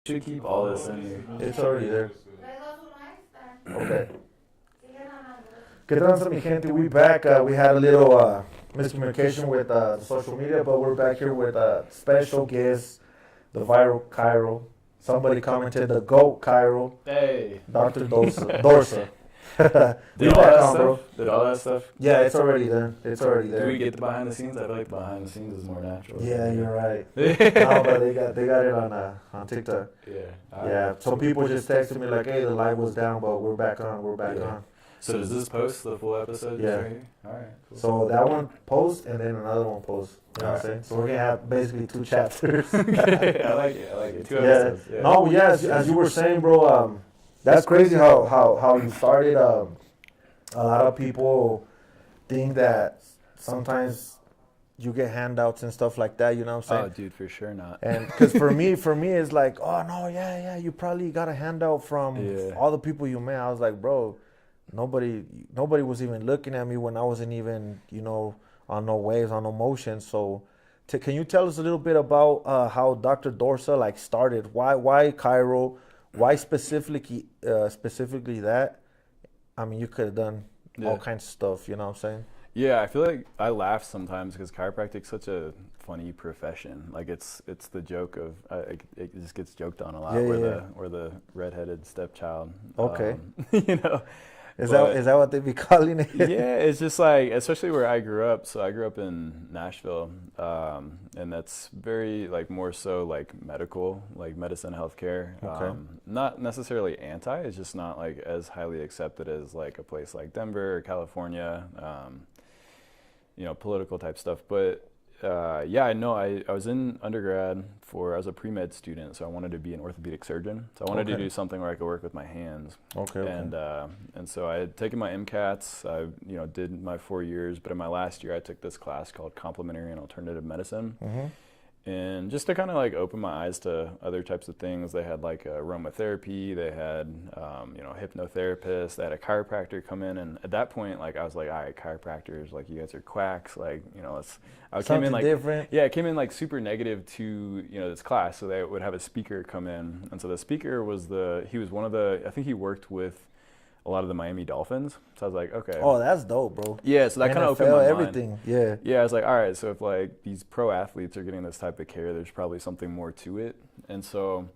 should keep all this in here. It's already there. Okay. ¿Qué tranza, mi gente? We back. We had a little miscommunication with social media, but we're back here with a special guest, the viral Chiro. Somebody commented the GOAT Chiro. Hey. Dr. DORSA. Did all that stuff? Did all that stuff? Yeah, it's already there. It's already there. Do we get the behind the scenes? I feel like the behind the scenes is more natural. Yeah, you're right. No, but they got it on TikTok. Yeah. Yeah. Some people just texted me like, "Hey, the live was down, but we're back on. We're back on." So does this post the full episode? Yeah. Right here? All right. Cool. So that one posts and then another one posts. You know what I'm saying? So we're gonna have basically 2 chapters. I like it. 2 episodes. Yeah. No, yeah. As you were saying, bro, that's crazy how you started. A lot of people think that sometimes you get handouts and stuff like that. You know what I'm saying? Oh, dude, for sure not. And because for me, it's like, oh no, yeah, you probably got a handout from all the people you met. I was like, bro, nobody was even looking at me when I wasn't even, on no waves, on no motion. So, can you tell us a little bit about how Dr. DORSA started? Why Chiro? Why specifically that? I mean, you could have done all kinds of stuff. You know what I'm saying? Yeah, I feel like I laugh sometimes because chiropractic's such a funny profession. Like it's the joke of it just gets joked on a lot. We're the redheaded stepchild. Okay. Is But that what they be calling it? Yeah, it's just like, especially where I grew up. So I grew up in Nashville, and that's very more so medical, like medicine, healthcare. Okay. Not necessarily anti. It's just not as highly accepted as a place like Denver or California. Political type stuff. But I know I was in undergrad I was a pre-med student, so I wanted to be an orthopedic surgeon. So I wanted to do something where I could work with my hands. Okay. And so I had taken my MCATs. I did my 4 years, but in my last year I took this class called Complementary and Alternative Medicine. Mm-hmm. And just to kind of open my eyes to other types of things. They had aromatherapy, they had hypnotherapists, they had a chiropractor come in, and at that point I was like, all right, chiropractors, you guys are quacks, I came in different. Yeah, I came in super negative to this class. So they would have a speaker come in, and so the speaker he was one of the, I think he worked with a lot of the Miami Dolphins. So I was like, okay. Oh, that's dope, bro. Yeah, so that kind of opened my everything. mind. Yeah. Yeah, I was like, all right, so if these pro athletes are getting this type of care, there's probably something more to it. And so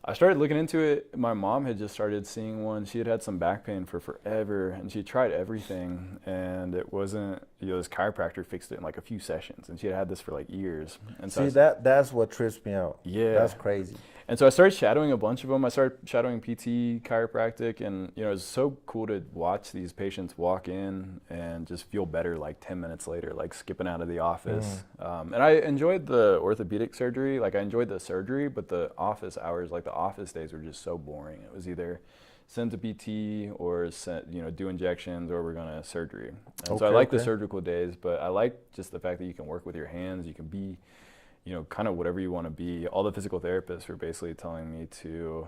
I started looking into it. My mom had just started seeing one. She had had some back pain for forever, and she tried everything, and it wasn't, this chiropractor fixed it in a few sessions, and she had this for years. And so that's what trips me out. Yeah. That's crazy. And so I started shadowing a bunch of them. I started shadowing PT, chiropractic, and it was so cool to watch these patients walk in and just feel better 10 minutes later, skipping out of the office. And I enjoyed the orthopedic surgery. I enjoyed the surgery, but the office hours, the office days were just so boring. It was either send to PT or do injections, or we're going to surgery. And so I like the surgical days, but I like just the fact that you can work with your hands, you can be kind of whatever you want to be. All the physical therapists were basically telling me to,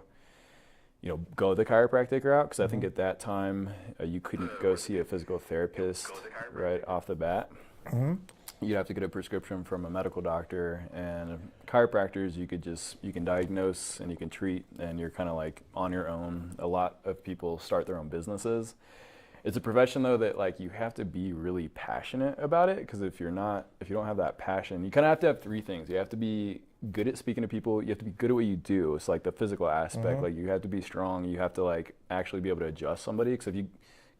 go the chiropractic route, because I think at that time you couldn't go see a physical therapist right off the bat. Mm-hmm. You'd have to get a prescription from a medical doctor, and chiropractors, you can diagnose and you can treat, and you're kind of on your own. A lot of people start their own businesses. It's a profession though that you have to be really passionate about it, because if you don't have that passion, you kind of have to have 3 things. You have to be good at speaking to people, you have to be good at what you do. It's the physical aspect. Mm-hmm. You have to be strong, you have to actually be able to adjust somebody, because if you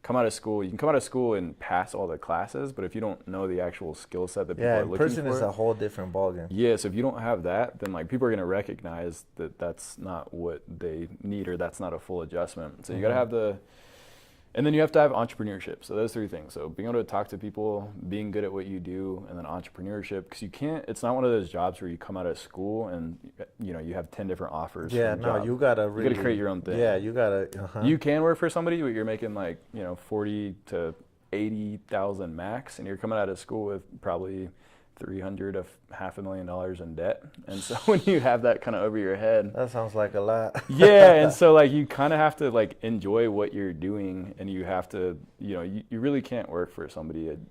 come out of school, you can come out of school and pass all the classes, but if you don't know the actual skill set that people are looking for. Yeah, in person is a whole different ballgame. Yeah, so if you don't have that, then people are going to recognize that that's not what they need, or that's not a full adjustment. So you got to have and then you have to have entrepreneurship. So those 3 things. So being able to talk to people, being good at what you do, and then entrepreneurship. Because it's not one of those jobs where you come out of school and you have 10 different offers. Yeah, no, you gotta create your own thing. Yeah, you gotta. You can work for somebody, but you're making 40 to 80,000 max, and you're coming out of school with probably $300,000 to $500,000 in debt. And so when you have that kind of over your head, that sounds like a lot. yeah. And so like you kind of have to like enjoy what you're doing, and you have to, you really can't work for somebody, and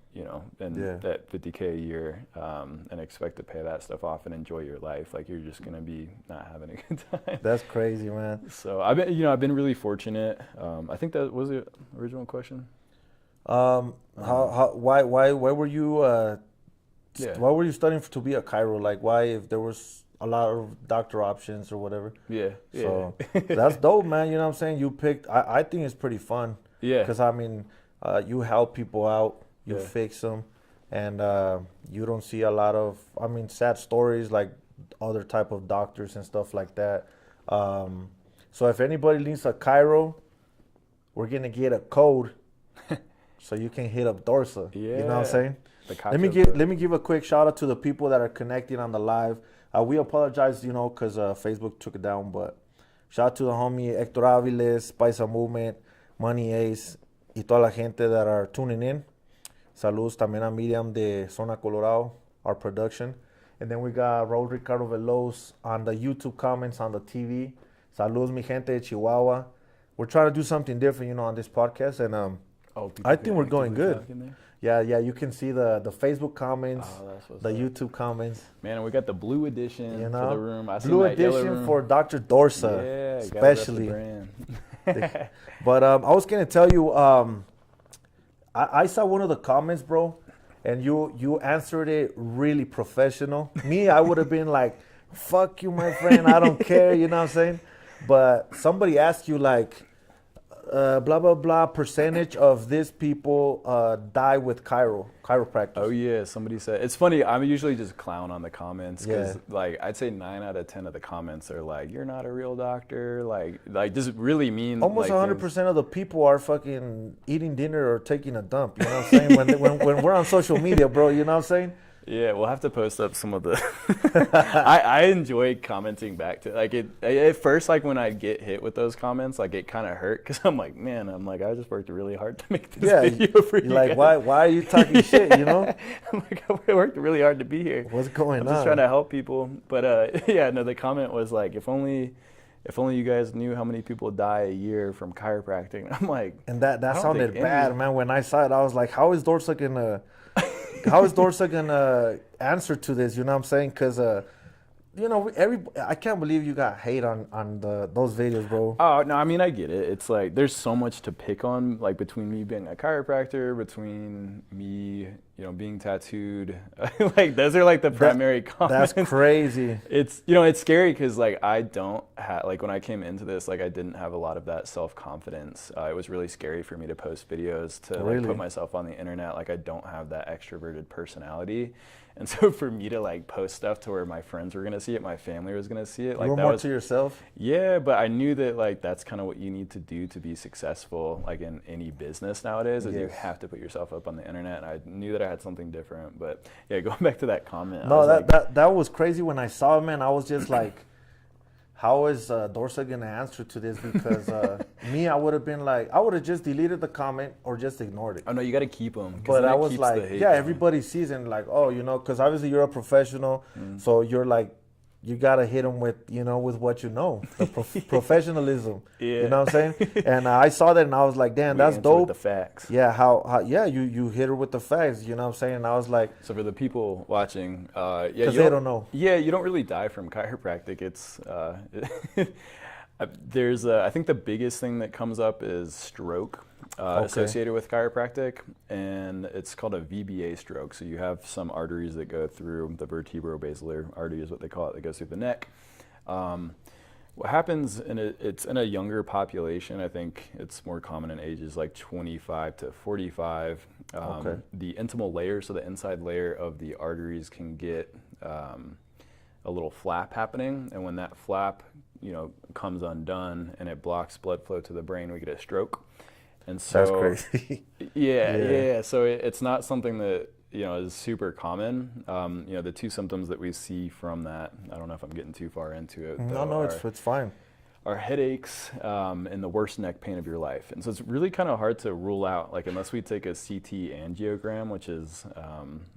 that $50K a year, and expect to pay that stuff off and enjoy your life. Like you're just going to be not having a good time. That's crazy, man. So I've been really fortunate. I think that was the original question. Why were you why were you studying to be a chiro? Like, why, if there was a lot of doctor options or whatever? Yeah. So that's dope, man. You know what I'm saying? You picked. I think it's pretty fun. Yeah. Because I mean, you help people out, you fix them, and you don't see a lot of, sad stories like other type of doctors and stuff like that. So if anybody needs a chiro, we're gonna get a code, so you can hit up DORSA. Yeah. You know what I'm saying? Let me give a quick shout out to the people that are connecting on the live. We apologize, because Facebook took it down, but shout out to the homie Hector Aviles, Paisa Movement, Money Ace, y toda la gente that are tuning in. Saludos también a Miriam de Zona Colorado, our production. And then we got Raul Ricardo Veloz on the YouTube comments on the TV. Saludos mi gente de Chihuahua. We're trying to do something different, on this podcast, and I think we're going good. Yeah, you can see the Facebook comments, the YouTube comments. Man, we got the blue edition for the room. Blue edition for Dr. DORSA, especially. But I was going to tell you, I saw one of the comments, bro, and you answered it really professional. Me, I would have been like, fuck you, my friend, I don't care, you know what I'm saying? But somebody asked you, like, blah blah blah percentage of these people die with chiropractic. Oh yeah, somebody said. It's funny, I'm usually just clown on the comments because like I'd say 9 out of 10 of the comments are like, you're not a real doctor, like just really mean. Almost 100% of the people are fucking eating dinner or taking a dump, you know what I'm saying? when we're on social media, bro, you know what I'm saying? Yeah, we'll have to post up some of the I enjoy commenting back to, like, it at first, like when I'd get hit with those comments, like it kind of hurt because I'm like, I just worked really hard to make this video for you. Like, why are you talking shit, I'm like, I worked really hard to be here. What's going on? I'm just trying to help people. But the comment was like, if only you guys knew how many people die a year from chiropractic. I'm like, and that sounded bad, man. When I saw it, I was like, how is DORSA gonna answer to this? You know what I'm saying? Because I can't believe you got hate on those videos, bro. Oh no, I get it. It's like there's so much to pick on, like between me being a chiropractor, between me, being tattooed. Like those are like the primary comments. That's crazy. It's it's scary because like I don't have, like when I came into this, like I didn't have a lot of that self-confidence. It was really scary for me to post videos, to like put myself on the internet. Like I don't have that extroverted personality. And so for me to like post stuff to where my friends were gonna see it, my family was gonna see it, like you were that more was to yourself. Yeah, but I knew that like that's kind of what you need to do to be successful, like in any business nowadays. Is you have to put yourself up on the internet. And I knew that I had something different. But yeah, going back to that comment. No, that was crazy when I saw it, man. I was just like, how is DORSA gonna answer to this? Because me, I would have been like, I would have just deleted the comment or just ignored it. Oh no, you got to keep them. But I was like, everybody sees it, like, oh, because obviously you're a professional, so you're like, you gotta hit them with, with what you know, the professionalism. You know what I'm saying? And I saw that and I was like, damn, that's dope. With the facts. Yeah, how you hit her with the facts. You know what I'm saying? And I was like, so for the people watching, because they don't know. Yeah, you don't really die from chiropractic. It's there's I think the biggest thing that comes up is stroke. Associated with chiropractic, and it's called a VBA stroke. So you have some arteries that go through the vertebrobasilar artery is what they call it, that goes through the neck. What happens, it's in a younger population. I think it's more common in ages like 25 to 45. The intimal layer, so the inside layer of the arteries can get a little flap happening, and when that flap comes undone and it blocks blood flow to the brain, we get a stroke. And so, that's crazy. Yeah. So it's not something that is super common. The two symptoms that we see from that, I don't know if I'm getting too far into it. No, it's fine. are headaches and the worst neck pain of your life. And so it's really kind of hard to rule out, like unless we take a CT angiogram, which is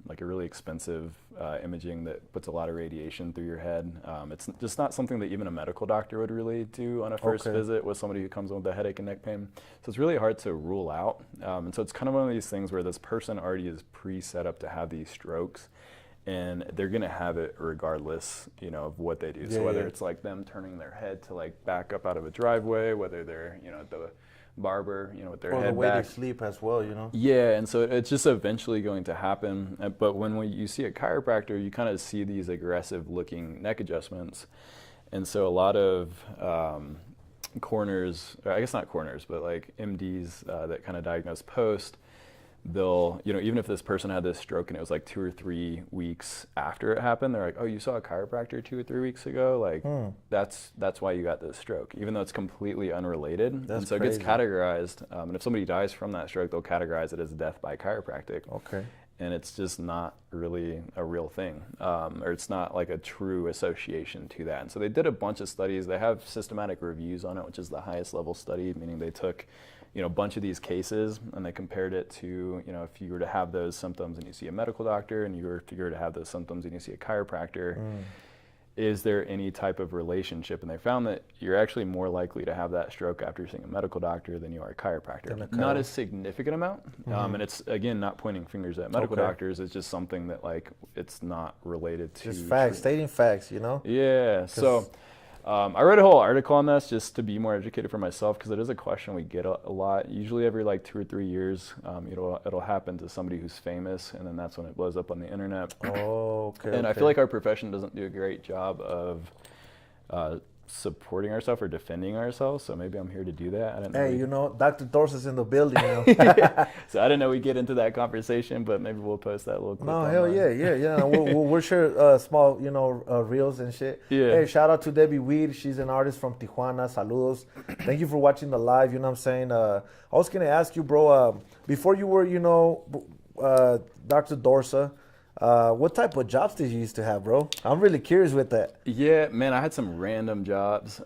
like a really expensive imaging that puts a lot of radiation through your head. It's just not something that even a medical doctor would really do on a first visit with somebody who comes in with a headache and neck pain. So it's really hard to rule out. And so it's kind of one of these things where this person already is pre-set up to have these strokes, and they're gonna have it regardless, you know, of what they do. So whether it's like them turning their head to like back up out of a driveway, whether they're, you know, at the barber, you know, with their head back. Or the way they sleep as well, you know. Yeah, and so it's just eventually going to happen. But when you see a chiropractor, you kind of see these aggressive looking neck adjustments. And so a lot of coroners, or I guess not coroners, but like MDs that kind of diagnose post, they'll, you know, even if this person had this stroke and it was like 2 or 3 weeks after it happened, they're like, oh, you saw a chiropractor 2 or 3 weeks ago? Like, that's why you got this stroke, even though it's completely unrelated. That's and so crazy. It gets categorized, and if somebody dies from that stroke, they'll categorize it as death by chiropractic. Okay. And it's just not really a real thing, or it's not like a true association to that. And so they did a bunch of studies. They have systematic reviews on it, which is the highest level study, meaning they took, you know, a bunch of these cases and they compared it to, you know, if you were to have those symptoms and you see a medical doctor, and you were to have those symptoms and you see a chiropractor, is there any type of relationship? And they found that you're actually more likely to have that stroke after seeing a medical doctor than you are a chiropractor. Not a significant amount. And it's, again, not pointing fingers at medical doctors. It's just something that, like, it's not related to. Just facts, stating facts, you know? Yeah. So I read a whole article on this just to be more educated for myself, because it is a question we get a lot. Usually every like 2 or 3 years, it'll happen to somebody who's famous, and then that's when it blows up on the internet. And I feel like our profession doesn't do a great job of supporting ourselves or defending ourselves, so maybe I'm here to do that. I didn't know you know, Dr. DORSA's in the building now. So I didn't know we'd get into that conversation, but maybe we'll post that little clip. No, hell yeah. We'll share small, you know, reels and shit. Yeah. Hey, shout out to Debbie Weed. She's an artist from Tijuana. Saludos. Thank you for watching the live, you know what I'm saying? I was going to ask you, bro, before you were, you know, Dr. DORSA, what type of jobs did you used to have, bro? I'm really curious with that. Yeah, man, I had some random jobs.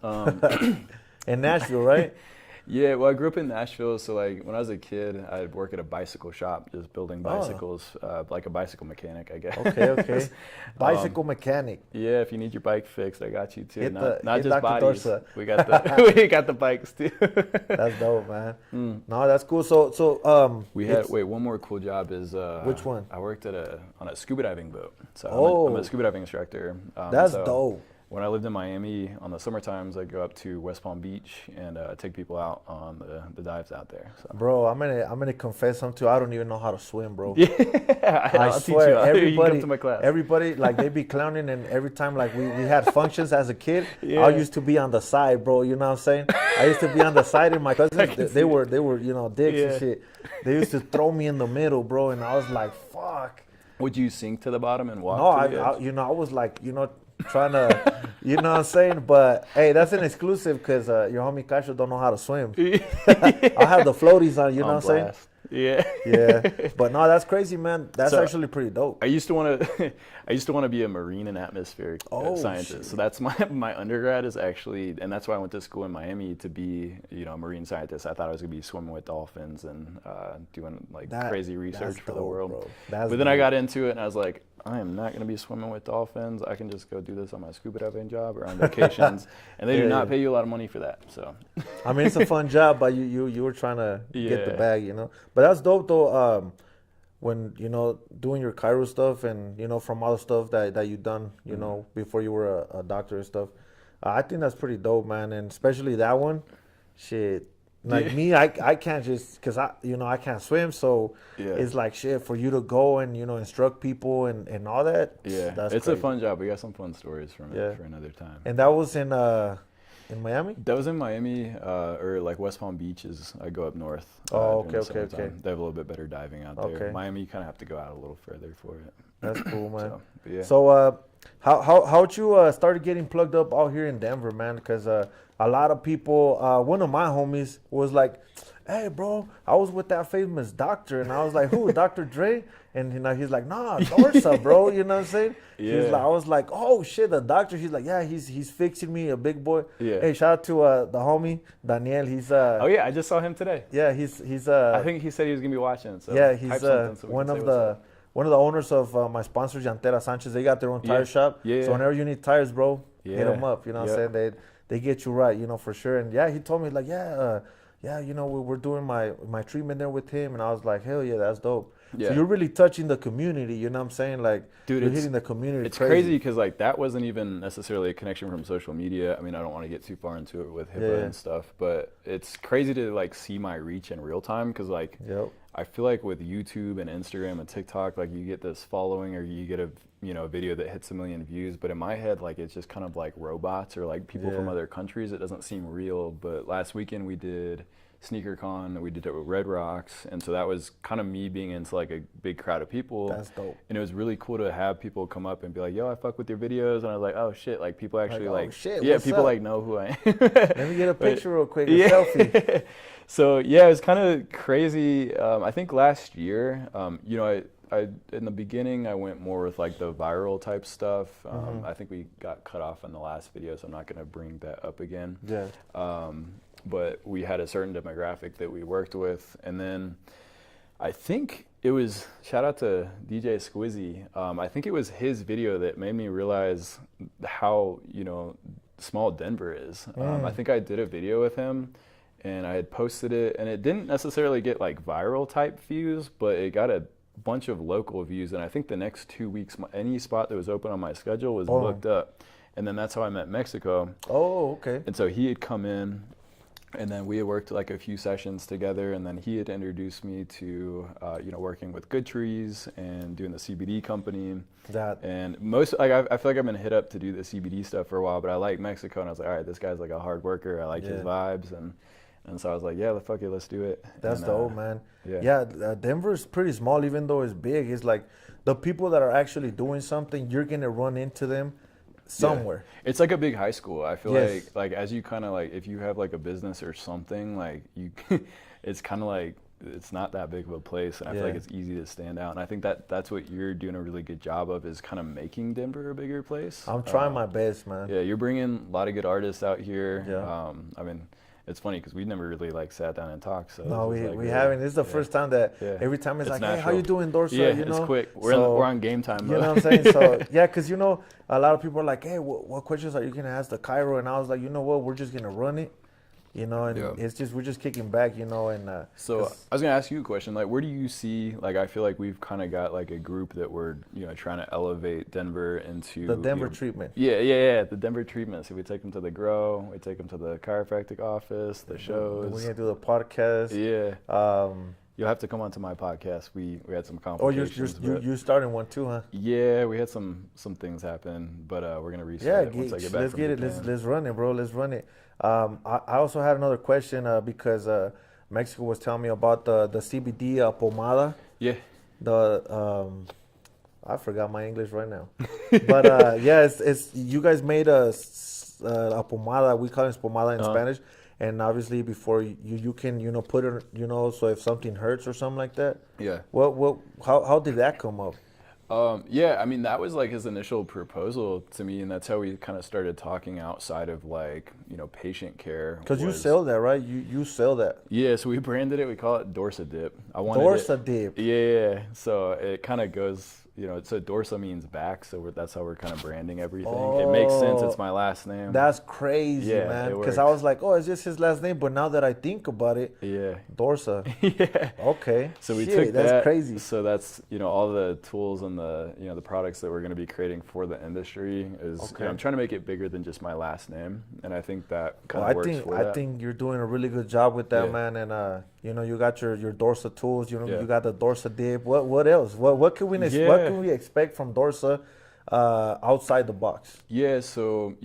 In Nashville, right? Yeah, well, I grew up in Nashville, so like when I was a kid, I'd work at a bicycle shop, just building bicycles, like a bicycle mechanic, I guess. Okay. Bicycle mechanic. Yeah, if you need your bike fixed, I got you too. Not just Dr. bodies. DORSA. We got the we got the bikes too. That's dope, man. No, that's cool. So we had one more cool job is which one? I worked on a scuba diving boat. So I'm a scuba diving instructor. That's dope. When I lived in Miami, on the summer times, I'd go up to West Palm Beach and take people out on the dives out there. So. Bro, I'm gonna confess something. I don't even know how to swim, bro. Yeah, I swear, everybody, everybody, like they be clowning, and every time like we had functions as a kid, I used to be on the side, bro. You know what I'm saying? I used to be on the side, and my cousins, they were you know, dicks and shit. They used to throw me in the middle, bro, and I was like, fuck. Would you sink to the bottom and walk? No, I was like, you know, trying to, you know what I'm saying? But hey, that's an exclusive because your homie Cacho don't know how to swim. I have the floaties on, you know what I'm saying? Yeah. But no, that's crazy, man. That's actually pretty dope. I used to want to be a marine and atmospheric scientist. Shit. So that's my undergrad is actually, and that's why I went to school in Miami to be, you know, a marine scientist. I thought I was gonna be swimming with dolphins and doing like crazy research for the world. But then I got into it and I was like, I am not going to be swimming with dolphins. I can just go do this on my scuba diving job or on vacations, and they do not pay you a lot of money for that. So, I mean, it's a fun job, but you were trying to get the bag, you know. But that's dope though. When you know doing your CHIRO stuff, and you know from all the stuff that you done, you know, before you were a doctor and stuff, I think that's pretty dope, man. And especially that one, shit. Like me, I can't just, because I can't swim, so it's like shit for you to go and, you know, instruct people and all that. Yeah, it's crazy. A fun job. We got some fun stories from it for another time. And that was in Miami? That was in Miami, or like West Palm Beach I go up north. Okay. They have a little bit better diving out there. Miami, you kind of have to go out a little further for it. That's cool, man. So how'd you started getting plugged up out here in Denver, man? Because a lot of people, one of my homies was like, hey, bro, I was with that famous doctor. And I was like, who, Dr. Dre? And he's like, nah, DORSA, bro. You know what I'm saying? Yeah. I was like, oh, shit, the doctor. He's like, yeah, he's fixing me, a big boy. Yeah. Hey, shout out to the homie, Daniel. He's oh, yeah, I just saw him today. Yeah, he's I think he said he was going to be watching. So yeah, he's one of the owners of my sponsors, Llantera Sanchez. They got their own tire shop. Yeah. So whenever you need tires, bro, hit them up. You know what I'm Yep. saying? They get you right, you know, for sure. And yeah, he told me like, yeah, you know, we're doing my treatment there with him. And I was like, hell yeah, that's dope. Yeah. So you're really touching the community, you know what I'm saying? Like, dude, you're hitting the community. It's crazy because like that wasn't even necessarily a connection from social media. I mean, I don't want to get too far into it with HIPAA and stuff, but it's crazy to like see my reach in real time because like I feel like with YouTube and Instagram and TikTok, like you get this following or you get a video that hits 1 million views, but in my head, like it's just kind of like robots or like people from other countries. It doesn't seem real. But last weekend we did SneakerCon, we did it with Red Rocks, and so that was kind of me being into like a big crowd of people. That's dope. And it was really cool to have people come up and be like, yo, I fuck with your videos. And I was like, oh shit, like people actually like shit, yeah, people up? Like know who I am. Let me get a picture real quick, a selfie. So yeah, it was kind of crazy. I think last year, you know, I in the beginning I went more with like the viral type stuff. I think we got cut off in the last video, so I'm not gonna bring that up again. Yeah. But we had a certain demographic that we worked with, and then I think it was, shout out to DJ Squizzy, I think it was his video that made me realize how, you know, small Denver is. I think I did a video with him and I had posted it, and it didn't necessarily get like viral type views, but it got a bunch of local views. And I think the next 2 weeks, any spot that was open on my schedule was booked up. And then that's how I met Mexico. Oh, okay. And so he had come in, and then we had worked like a few sessions together, and then he had introduced me to, you know, working with Good Trees and doing the CBD company. And most, like, I feel like I've been hit up to do the CBD stuff for a while, but I like Mexico, and I was like, all right, this guy's like a hard worker. I like his vibes, and so I was like, yeah, fuck it, let's do it. That's dope, man. Yeah, Denver's pretty small, even though it's big. It's like the people that are actually doing something, you're gonna run into them somewhere. Yeah. It's like a big high school. I feel like as you kind of like, if you have like a business or something, like you, it's kind of like, it's not that big of a place, and I feel like it's easy to stand out. And I think that's what you're doing a really good job of, is kind of making Denver a bigger place. I'm trying my best, man. Yeah, you're bringing a lot of good artists out here. Yeah. I mean, it's funny because we never really like sat down and talked. So no, we haven't. This is the first time that every time it's like, natural. Hey, how you doing, DORSA? Yeah, you know? It's quick. We're on game time. You know what I'm saying? So yeah, because you know, a lot of people are like, hey, what questions are you gonna ask the CHIRO? And I was like, you know what, we're just gonna run it. You know, and we're just kicking back, you know, and so I was gonna ask you a question, like, where do you see, like, I feel like we've kind of got like a group that we're, you know, trying to elevate Denver into the Denver treatment. Yeah, the Denver treatment. So we take them to the grow, we take them to the chiropractic office, the shows. We're gonna do the podcast. Yeah. You'll have to come onto my podcast. We had some complications. Oh, you're starting one too, huh? Yeah, we had some things happen, but we're gonna restart it once I get back. Let's get it. Let's run it, bro. Let's run it. I also have another question because Mexico was telling me about the CBD pomada. Yeah. I forgot my English right now, but it's you guys made a pomada. We call it pomada in Spanish. And obviously, before you can, you know, put it, you know, so if something hurts or something like that. Yeah. How did that come up? Yeah, I mean, that was like his initial proposal to me, and that's how we kind of started talking outside of like, you know, patient care. Because you sell that, right? You sell that. Yeah, so we branded it. We call it DORSA Dip. DORSA Dip. Yeah. So it kind of goes, you know, so DORSA means back, so that's how we're kind of branding everything. It makes sense. It's my last name. That's crazy, man. Because I was like, oh, it's just his last name. But now that I think about it, DORSA. Yeah. Okay. So we took that. That's crazy. So that's, you know, all the tools and the, you know, the products that we're going to be creating for the industry is, you know, I'm trying to make it bigger than just my last name, and I think that kind of works for that. I think you're doing a really good job with that, man. And you know, you got your DORSA tools. You know, you got the DORSA Dip. What else? What can we expect from DORSA? outside the box? Yeah, so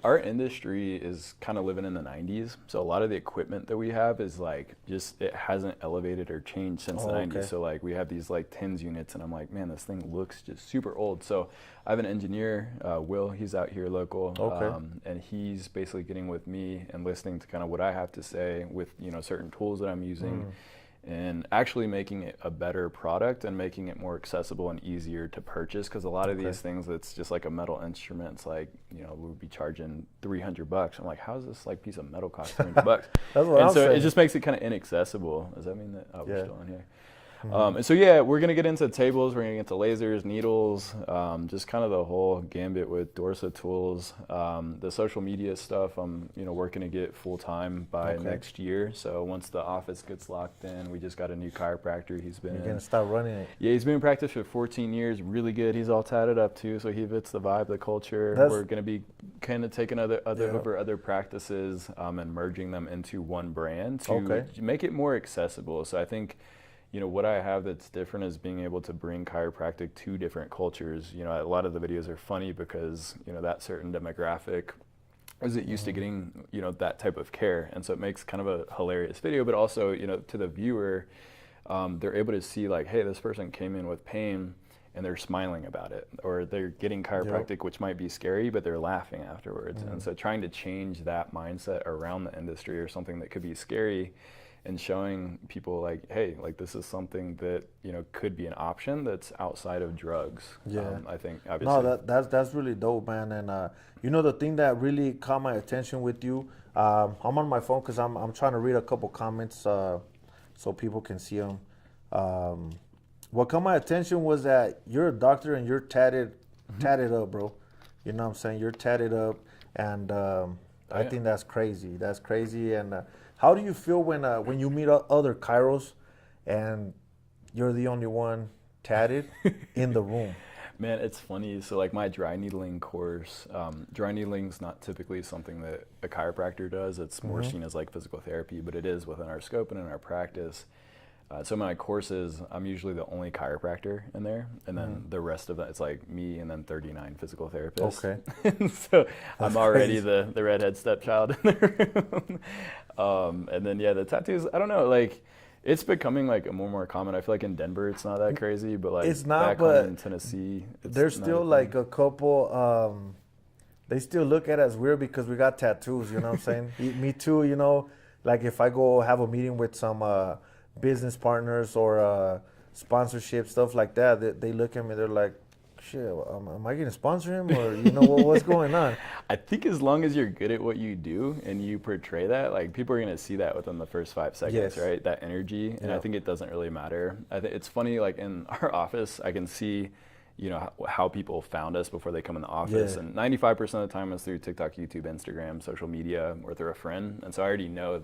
our industry is kind of living in the 90s. So a lot of the equipment that we have is like just it hasn't elevated or changed since the 90s. Okay. So like we have these like TINS units, and I'm like, man, this thing looks just super old. So I have an engineer, Will. He's out here local, Okay. and he's basically getting with me and listening to kind of what I have to say with certain tools that I'm using. And actually making it a better product and making it more accessible and easier to purchase, because a lot of these things, it's just like a metal instrument. It's like we'd be charging $300. I'm like, how does this like piece of metal cost $300? That's what I'm so saying. it just makes it kind of inaccessible. Does that mean that we're still on here? Mm-hmm. And so yeah, we're gonna get into tables, we're gonna get into lasers, needles, just kind of the whole gambit with DORSA tools. The social media stuff, I'm working to get full time by next year. So once the office gets locked in, we just got a new chiropractor. He's been You're gonna start running it. Yeah, he's been in practice for 14 years. Really good. He's all tatted up too, so he fits the vibe, the culture. We're gonna be kind of taking other practices and merging them into one brand to make it more accessible. So I think what I have that's different is being able to bring chiropractic to different cultures. A lot of the videos are funny because, that certain demographic isn't used to getting, that type of care. And so it makes kind of a hilarious video, but also, to the viewer, they're able to see like, hey, this person came in with pain and they're smiling about it, or they're getting chiropractic, which might be scary, but they're laughing afterwards. And so trying to change that mindset around the industry or something that could be scary, and showing people like, hey, like this is something that could be an option that's outside of drugs. I think obviously. No, that's really dope, man. And the thing that really caught my attention with you, I'm on my phone because I'm trying to read a couple comments so people can see them. What caught my attention was that you're a doctor and you're tatted up, bro. You know what I'm saying? You're tatted up, and I think that's crazy. That's crazy. And how do you feel when you meet other chiros and you're the only one tatted in the room? Man, it's funny. So like my dry needling course, dry needling is not typically something that a chiropractor does. It's more seen as like physical therapy, but it is within our scope and in our practice. So in my courses, I'm usually the only chiropractor in there, and then the rest of that, it's like me and then 39 physical therapists. Okay. So I'm already the redhead stepchild in the room. And then the tattoos, I don't know, like it's becoming like more and more common. I feel like in Denver it's not that crazy, but like it's not, back but home in Tennessee, there's still like a couple. They still look at us weird because we got tattoos. You know what I'm saying? Me too. Like if I go have a meeting with some business partners or sponsorship stuff like that, they look at me. They're like, "Shit, am I going to sponsor him, or what's going on?" I think as long as you're good at what you do and you portray that, like people are going to see that within the first 5 seconds, right? That energy, and I think it doesn't really matter. I think it's funny. Like in our office, I can see, how people found us before they come in the office, and 95% of the time it's through TikTok, YouTube, Instagram, social media, or through a friend, and so I already know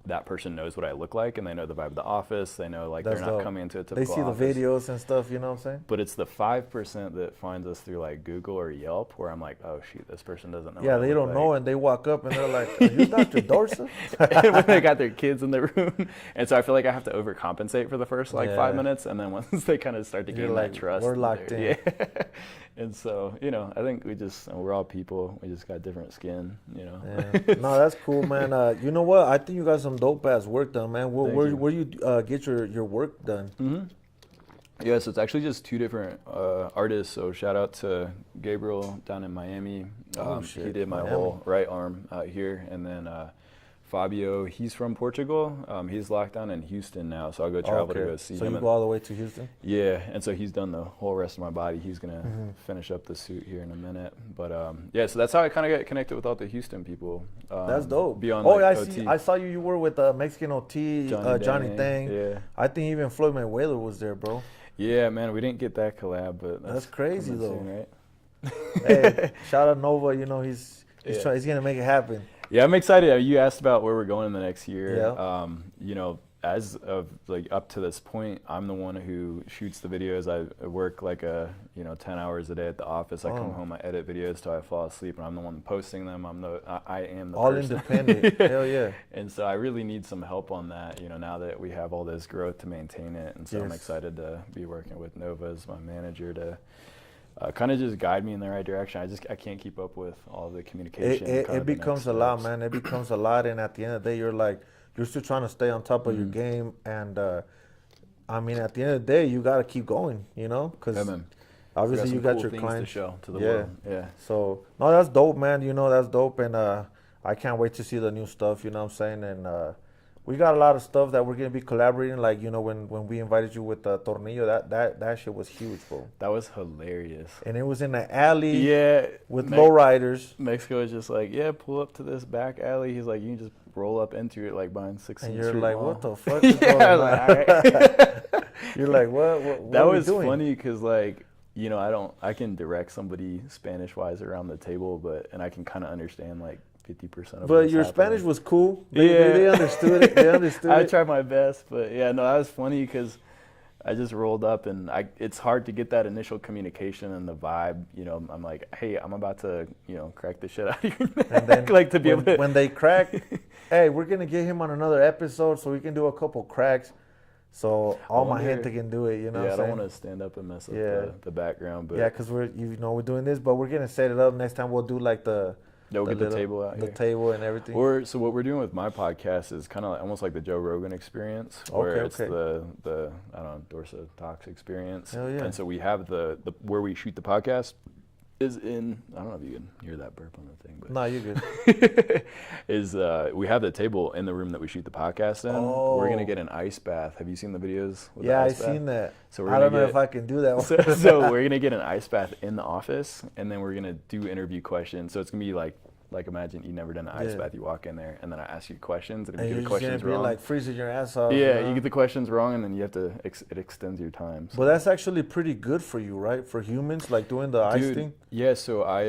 that person knows what I look like, and they know the vibe of the office. They know like they're not coming into a typical office. They see the videos and stuff, you know what I'm saying? But it's the 5% that finds us through like Google or Yelp where I'm like, oh shoot, this person doesn't know. Yeah, they don't know, and they walk up and they're like, "Are you Dr. Dorsa?" When they got their kids in the room. And so I feel like I have to overcompensate for the first 5 minutes, and then once they kind of start to gain that trust, we're locked in. Yeah. And so, I think we're all people. We just got different skin, Yeah. No, that's cool, man. You know what? I think you got some dope ass work done, man. Where you get your work done? Mm-hmm. Yeah, so it's actually just 2 different artists. So shout out to Gabriel down in Miami. He did my whole right arm out here, and then Fabio, he's from Portugal. He's locked down in Houston now, so I'll go travel to go see him. So you go all the way to Houston? Yeah, and so he's done the whole rest of my body. He's going to finish up the suit here in a minute. But so that's how I kind of got connected with all the Houston people. That's dope. Beyond OT. I saw you were with Mexican OT, Johnny Thang. Yeah. I think even Floyd Mayweather was there, bro. Yeah, man, we didn't get that collab, but that's crazy though. Soon, right? Hey, shout out Nova. He's gonna make it happen. Yeah, I'm excited. You asked about where we're going in the next year. Yeah. As of like up to this point, I'm the one who shoots the videos. I work like 10 hours a day at the office. I come home, I edit videos till I fall asleep, and I'm the one posting them. I am the all person. Independent. Hell yeah. And so I really need some help on that. Now that we have all this growth to maintain it, and so I'm excited to be working with Nova as my manager to kind of just guide me in the right direction. I can't keep up with all the communication. It becomes a lot, man. It becomes a lot, and at the end of the day, you're still trying to stay on top of your game, and I mean, at the end of the day, you got to keep going, you know, because obviously you got cool your things clients to show to the world. Yeah. So no, that's dope, man. You know, that's dope, and I can't wait to see the new stuff. You know what I'm saying? And we got a lot of stuff that we're gonna be collaborating. Like, you know, when we invited you with Tornillo, that shit was huge, bro. That was hilarious. And it was in the alley. Yeah. With lowriders. Mexico is just like, yeah, pull up to this back alley. He's like, you can just roll up into it like behind 16th And you're Street like, Mall. what the fuck is going on? Like, all right. You're like, what that are we was doing? funny because, like, you know, I can direct somebody Spanish-wise around the table, and I can kind of understand, like, 50% of But your Spanish was cool. They understood it. They understood I it. tried my best, but yeah, no, that was funny because I just rolled up, and it's hard to get that initial communication and the vibe. You know, I'm like, hey, I'm about to, you know, crack the shit out of your neck. And then like to be able to. When they crack, hey, we're gonna get him on another episode so we can do a couple cracks. So all my gente can do it, you know. Yeah, what I I'm don't saying? want to stand up and mess up the background, but yeah, because we're doing this, but we're gonna set it up. Next time we'll do like we'll get the table out here. The table and everything. So what we're doing with my podcast is kind of almost like the Joe Rogan experience, where it's the I don't know, DORSA Talks experience. Hell yeah. And so we have the where we shoot the podcast is in, I don't know if you can hear that burp on the thing, but no, you're good. we have the table in the room that we shoot the podcast in. Oh. We're gonna get an ice bath. Have you seen the videos? With Yeah, the I've ice bath? seen that. So I don't know if I can do that one. So we're gonna get an ice bath in the office, and then we're gonna do interview questions. So it's gonna be like imagine you've never done an ice bath. You walk in there, and then I ask you questions, and if you get the questions wrong, like freezing your ass off. Yeah, you get the questions wrong, and then you have to. It extends your time. So. But that's actually pretty good for you, right? For humans, like doing the ice thing. Yeah. So I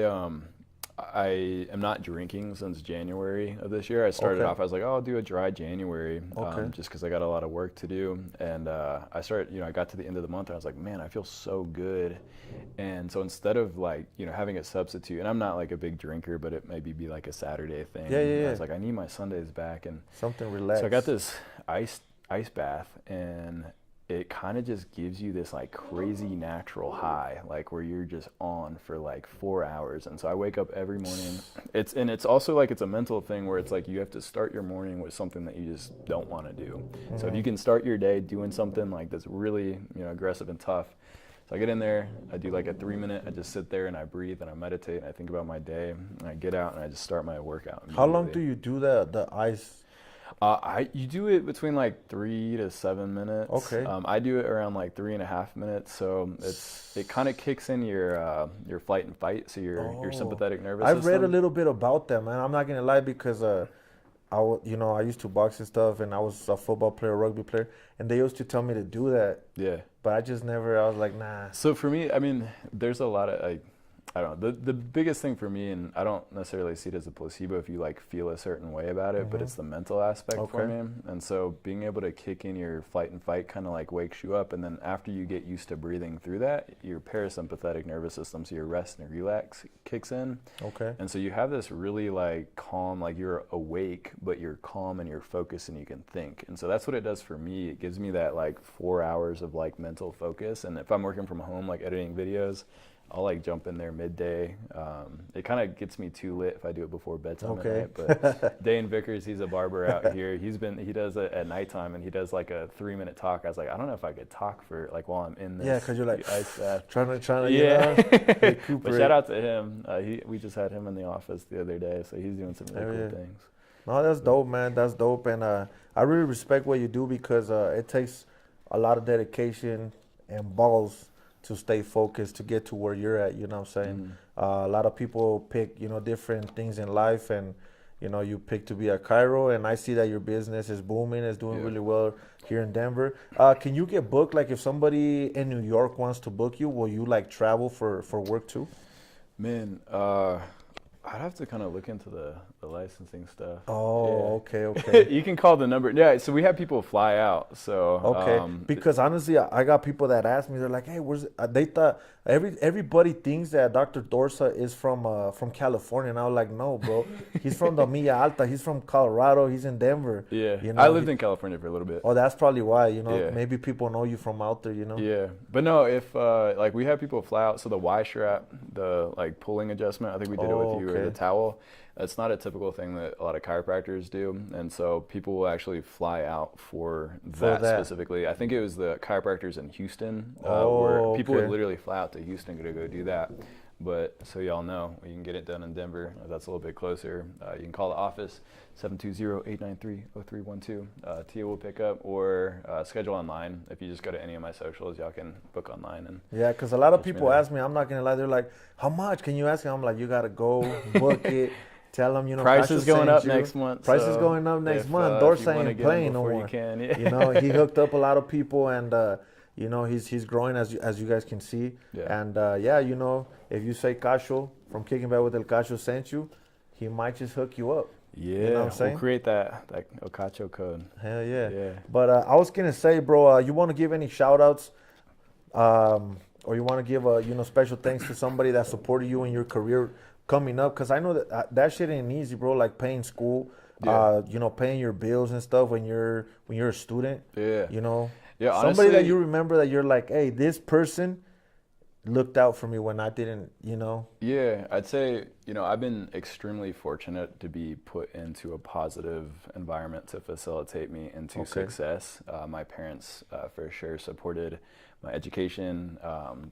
am not drinking since January of this year. I started off, I was like, oh, I'll do a dry January, just because I got a lot of work to do. And I started, I got to the end of the month, and I was like, man, I feel so good. And so instead of like, having a substitute, and I'm not like a big drinker, but it maybe be like a Saturday thing. Yeah. I was like, I need my Sundays back. And something relaxed. So I got this ice bath, and it kind of just gives you this like crazy natural high, like where you're just on for like 4 hours. And so I wake up every morning. It's also like it's a mental thing where it's like you have to start your morning with something that you just don't want to do. Mm-hmm. So if you can start your day doing something like that's really aggressive and tough. So I get in there, I do like a 3-minute, I just sit there and I breathe and I meditate and I think about my day, and I get out and I just start my workout. How long do you do the ice? You do it between like 3 to 7 minutes. Okay. I do it around like 3.5 minutes. So it kind of kicks in your flight and fight. So your sympathetic nervous system. I've read a little bit about that, man. I'm not gonna lie, because I used to box and stuff, and I was a football player, rugby player, and they used to tell me to do that. Yeah. But I just never. I was like, nah. So for me, I mean, there's a lot of I don't know. The biggest thing for me, and I don't necessarily see it as a placebo if you like feel a certain way about it, but it's the mental aspect for me. And so being able to kick in your flight and fight kind of like wakes you up. And then after you get used to breathing through that, your parasympathetic nervous system, so your rest and relax kicks in. Okay. And so you have this really like calm, like you're awake, but you're calm and you're focused and you can think. And so that's what it does for me. It gives me that like 4 hours of like mental focus. And if I'm working from home, like editing videos, I'll like jump in there midday. It kind of gets me too lit if I do it before bedtime at night. But Dane Vickers, he's a barber out here. He does it at nighttime, and he does like a 3-minute talk. I was like, I don't know if I could talk for like while I'm in this. Yeah, because you're like ice bath. trying to yeah. But shout out to him. We just had him in the office the other day, so he's doing some really cool things. No, that's dope, man. That's dope, and I really respect what you do, because it takes a lot of dedication and balls to stay focused, to get to where you're at, you know what I'm saying? A lot of people pick, different things in life, and, you pick to be a CHIRO, and I see that your business is booming, is doing really well here in Denver. Can you get booked? Like if somebody in New York wants to book you, will you like travel for work too? Man, I'd have to kind of look into the licensing stuff. Oh, yeah. Okay. You can call the number. Yeah, so we have people fly out. So because honestly, I got people that ask me. They're like, "Hey, where's it?" They thought everybody thinks that Dr. Dorsa is from California, and I was like, "No, bro. He's from the Milla Alta. He's from Colorado. He's in Denver." Yeah, I lived in California for a little bit. Oh, that's probably why. Maybe people know you from out there. Yeah, but no, if like we have people fly out, so the Y strap, the like pulling adjustment, I think we did it with you, or the towel. It's not a typical thing that a lot of chiropractors do, and so people will actually fly out for that specifically. I think it was the chiropractors in Houston, where people would literally fly out to Houston to go do that. But so y'all know, you can get it done in Denver. That's a little bit closer. You can call the office, 720-893-0312. Tia will pick up, or schedule online. If you just go to any of my socials, y'all can book online. And yeah, because a lot of people ask me, I'm not going to lie, they're like, how much? Can you ask me? I'm like, you got to go book it. Tell them, price is going up next month. Price is going up next month. Dorsa ain't playing no more. He hooked up a lot of people, and he's growing as you guys can see. Yeah. And if you say Cacho from Kicking Back with El Cacho sent you, he might just hook you up. Yeah, you know what I'm saying? We'll create that El Cacho code. Hell yeah. But I was gonna say, bro, you want to give any shout outs, or you want to give special thanks to somebody that supported you in your career coming up? Because I know that shit ain't easy, bro. Like paying school, paying your bills and stuff when you're a student. Yeah. Yeah. Honestly, somebody that you remember that you're like, hey, this person looked out for me when I didn't. Yeah, I'd say I've been extremely fortunate to be put into a positive environment to facilitate me into success. My parents for sure supported my education.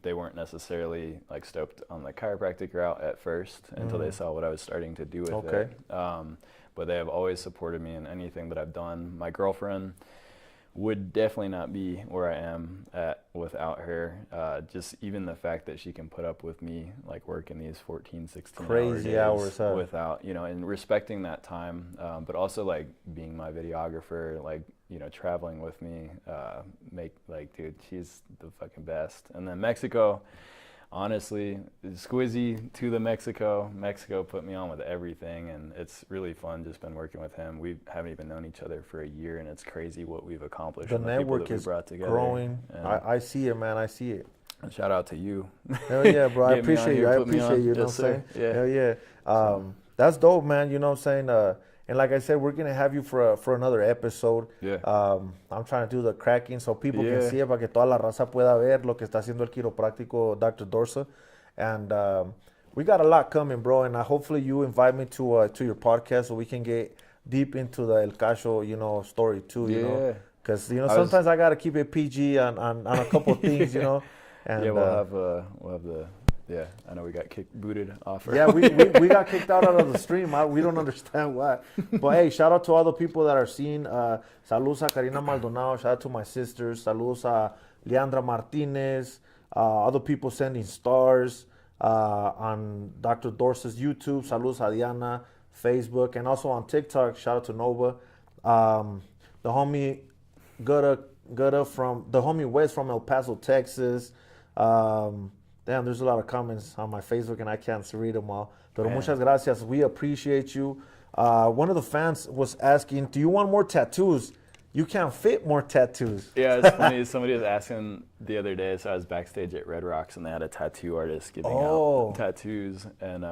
They weren't necessarily like stoked on the chiropractic route at first until they saw what I was starting to do with it. But they have always supported me in anything that I've done. My girlfriend would definitely not be where I am at without her. Just even the fact that she can put up with me like working these 14, 16 crazy hours without, and respecting that time, but also like being my videographer, like, traveling with me, dude, she's the fucking best. And then Mexico, honestly, Squizzy to the Mexico put me on with everything, and it's really fun just been working with him. We haven't even known each other for a year, and it's crazy what we've accomplished. The network is growing. I see it, man. I see it. And shout out to you. Hell yeah, bro. I appreciate you. You know what I'm saying? Yeah. Hell yeah. That's dope, man. You know what I'm saying? And like I said, we're going to have you for another episode. Yeah. I'm trying to do the cracking so people can see it, para que toda la raza pueda ver lo que está haciendo el quiropráctico Dr. Dorsa. And we got a lot coming, bro. And hopefully you invite me to your podcast so we can get deep into the El Cacho, story too, Because, sometimes I got to keep it PG on a couple of things, And, we'll have the... Yeah, I know we got booted off. Yeah, we got kicked out of the stream. We don't understand why. But hey, shout out to all the people that are seeing. Saludos a Karina Maldonado. Shout out to my sisters. Saludos a Leandra Martinez. Other people sending stars on Dr. Dorsa's YouTube. Saludos a Diana, Facebook, and also on TikTok. Shout out to Nova. The homie Gutta from the homie Wes from El Paso, Texas. Damn, there's a lot of comments on my Facebook and I can't read them all. Pero muchas gracias. We appreciate you. One of the fans was asking, do you want more tattoos? You can't fit more tattoos. Yeah, it's funny. Somebody was asking the other day, so I was backstage at Red Rocks and they had a tattoo artist giving out tattoos. And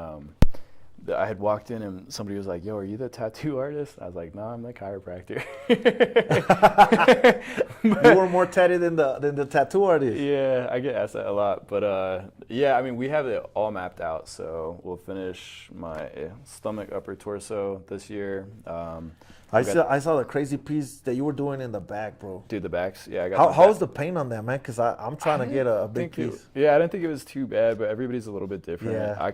I had walked in and somebody was like, yo, are you the tattoo artist? I was like, no, I'm the chiropractor. You were more tatted than the tattoo artist. Yeah, I get asked that a lot. But I mean, we have it all mapped out. So we'll finish my stomach, upper torso this year. I saw the crazy piece that you were doing in the back, bro. Dude, the backs, yeah. I got how was the pain on that, man? Because I'm trying to get a big piece. I didn't think it was too bad, but everybody's a little bit different. Yeah. I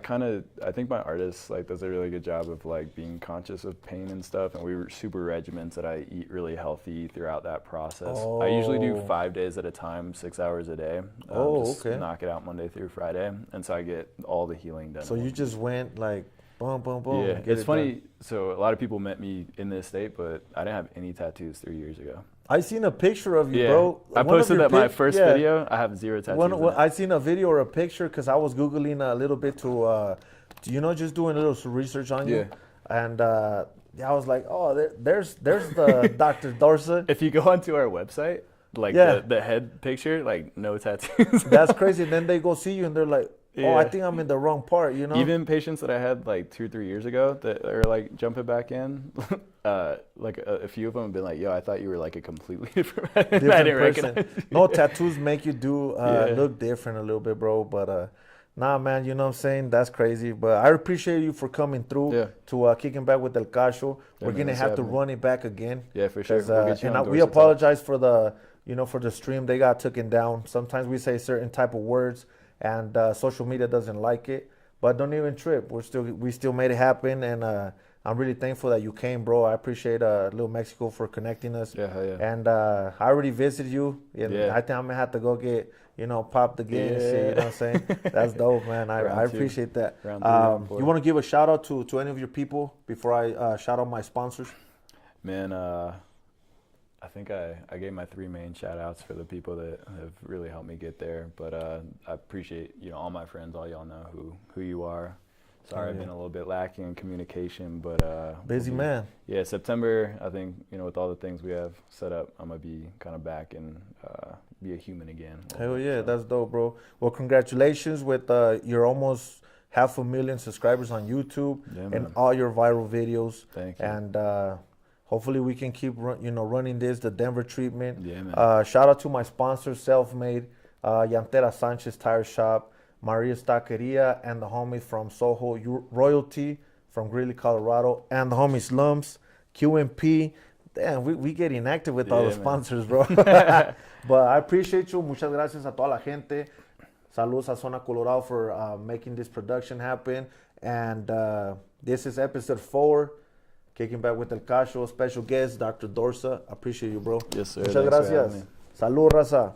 think my artist does a really good job of being conscious of pain and stuff. And we were super regimented. I eat really healthy throughout that process. I usually do 5 days at a time, 6 hours a day. Knock it out Monday through Friday, and so I get all the healing done. So you just went boom, boom, boom. Yeah, it's funny. So a lot of people met me in this state, but I didn't have any tattoos 3 years ago. I seen a picture of you, bro. I posted that my first video. I have 0 tattoos. I seen a video or a picture because I was Googling a little bit to just doing a little research on you. And I was like, oh, there's the Dr. DORSA. If you go onto our website, like the head picture, like no tattoos. That's crazy. Then they go see you and they're like, oh, I think I'm in the wrong part, Even patients that I had like 2 or 3 years ago that are like jumping back in, like a few of them have been like, yo, I thought you were like a completely different person. No, tattoos make you look different a little bit, bro. But nah, man, you know what I'm saying? That's crazy. But I appreciate you for coming through to Kicking Back with El Cacho. We're going to have to run it back again. Yeah, for sure. And we apologize for the, for the stream. They got taken down. Sometimes we say certain type of words and social media doesn't like it. But don't even trip. We still made it happen. And I'm really thankful that you came, bro. I appreciate Little Mexico for connecting us. Yeah. And I already visited you. And I think I'm going to have to go get, popped again and shit. You know what I'm saying? That's dope, man. I appreciate that. You want to give a shout out to any of your people before I shout out my sponsors? Man, I think I gave my 3 main shout outs for the people that have really helped me get there. But I appreciate, all my friends, all y'all know who you are. Sorry, I've been a little bit lacking in communication, but busy man. Yeah, September, I think, with all the things we have set up, I'm going to be kind of back and be a human again. Hell yeah, that's dope, bro. Well, congratulations with your almost 500,000 subscribers on YouTube and all your viral videos. Thank you. And hopefully we can keep running the Denver treatment. Yeah, man. Shout out to my sponsors, Selfmade, Llantera Sanchez Tire Shop, Maria's Taqueria, and the homies from Soho Royalty from Greeley, Colorado, and the homies Lumps, QMP. Damn, we get inactive with all the sponsors, bro. But I appreciate you. Muchas gracias a toda la gente. Saludos a Zona Colorado for making this production happen. And this is episode 4. Kicking Back with El Cacho. Special guest, Dr. DORSA. Appreciate you, bro. Yes, sir. Muchas gracias. Salud, raza.